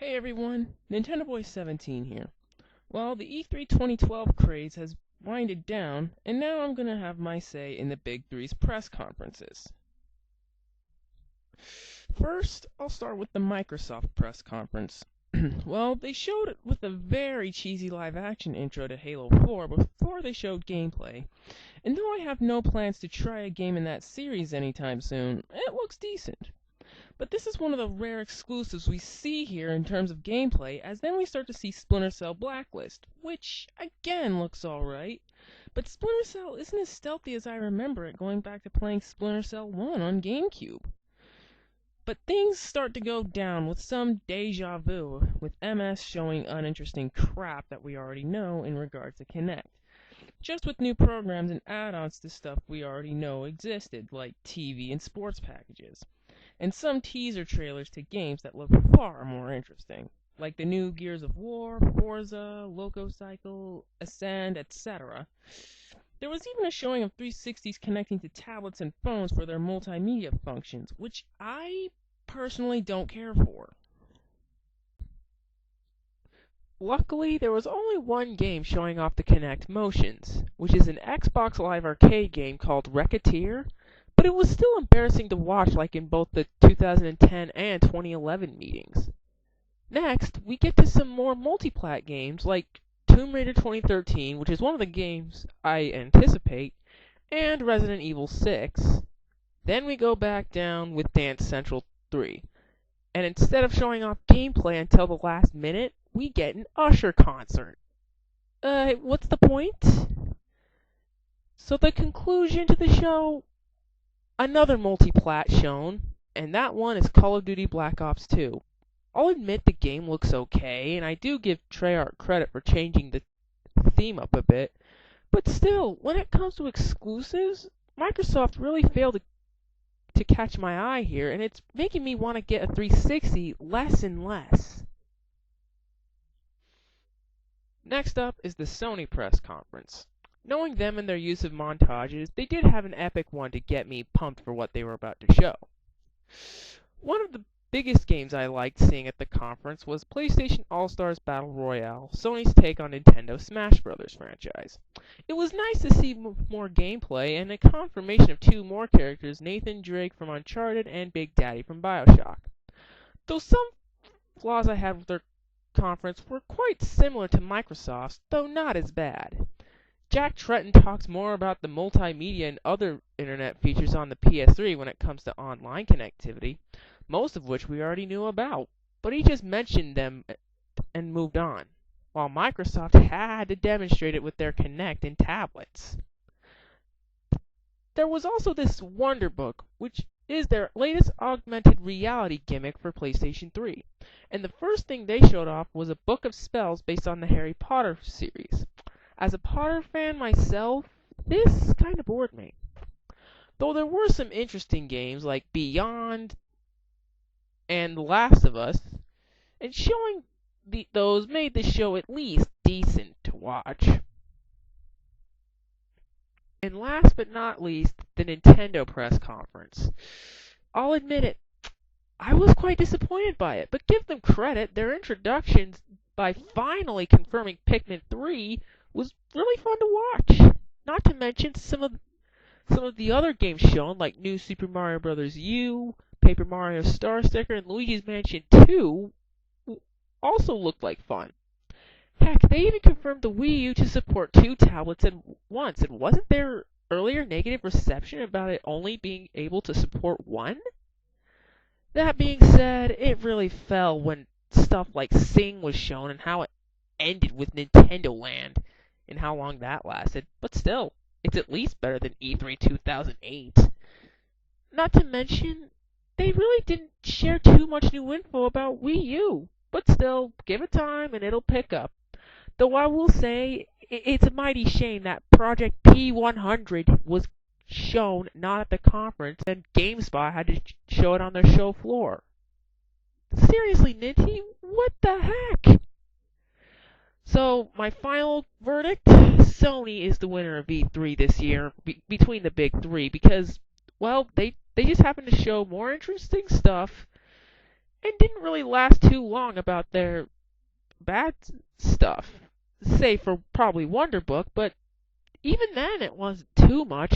Hey everyone, nintendoboy17 here. Well, the E3 2012 craze has winded down, and now I'm gonna have my say in the Big Three's press conferences. First, I'll start with the Microsoft press conference. Well, they showed it with a very cheesy live-action intro to Halo 4 before they showed gameplay. And though I have no plans to try a game in that series anytime soon, it looks decent. But this is one of the rare exclusives we see here in terms of gameplay, as then we start to see Splinter Cell Blacklist, which again looks alright. But Splinter Cell isn't as stealthy as I remember it going back to playing Splinter Cell 1 on GameCube. But things start to go down with some deja vu, with MS showing uninteresting crap that we already know in regards to Kinect. Just with new programs and add-ons to stuff we already know existed, like TV and sports packages. And some teaser trailers to games that look far more interesting, like the new Gears of War, Forza, Loco Cycle, Ascend, etc. There was even a showing of 360s connecting to tablets and phones for their multimedia functions, which I personally don't care for. Luckily, there was only one game showing off the Kinect motions, which is an Xbox Live Arcade game called Racketeer, but it was still embarrassing to watch like in both the 2010 and 2011 meetings. Next, we get to some more multi-plat games like Tomb Raider 2013, which is one of the games I anticipate, and Resident Evil 6. Then we go back down with Dance Central 3. And instead of showing off gameplay until the last minute, we get an Usher concert. What's the point? So the conclusion to the show, another multi-plat shown, and that one is Call of Duty Black Ops 2. I'll admit the game looks okay, and I do give Treyarch credit for changing the theme up a bit, but still, when it comes to exclusives, Microsoft really failed to catch my eye here, and it's making me want to get a 360 less and less. Next up is the Sony press conference. Knowing them and their use of montages, they did have an epic one to get me pumped for what they were about to show. One of the biggest games I liked seeing at the conference was PlayStation All-Stars Battle Royale, Sony's take on Nintendo's Smash Bros. Franchise. It was nice to see more gameplay and a confirmation of two more characters, Nathan Drake from Uncharted and Big Daddy from BioShock. Though some flaws I had with their conference were quite similar to Microsoft's, though not as bad. Jack Tretton talks more about the multimedia and other internet features on the PS3 when it comes to online connectivity, most of which we already knew about, but he just mentioned them and moved on, while Microsoft had to demonstrate it with their Kinect and tablets. There was also this Wonderbook, which is their latest augmented reality gimmick for PlayStation 3, and the first thing they showed off was a book of spells based on the Harry Potter series. As a Potter fan myself, this kind of bored me. Though there were some interesting games like Beyond and The Last of Us, and showing those made the show at least decent to watch. And last but not least, the Nintendo press conference. I'll admit it, I was quite disappointed by it, but give them credit, their introductions by finally confirming Pikmin 3 was really fun to watch. Not to mention some of the other games shown, like New Super Mario Bros. U, Paper Mario Star Sticker, and Luigi's Mansion 2, also looked like fun. Heck, they even confirmed the Wii U to support two tablets at once, and wasn't there earlier negative reception about it only being able to support one? That being said, it really fell when stuff like Sing was shown and how it ended with Nintendo Land and how long that lasted, but still, it's at least better than E3 2008. Not to mention, they really didn't share too much new info about Wii U, but still, give it time and it'll pick up. Though I will say, it's a mighty shame that Project P100 was shown not at the conference and GameSpot had to show it on their show floor. Seriously, Ninty, what the heck? So, my final verdict, Sony is the winner of E3 this year, between the big three, because, well, they just happen to show more interesting stuff, and didn't really last too long about their bad stuff. Save for probably Wonder Book, but even then it wasn't too much.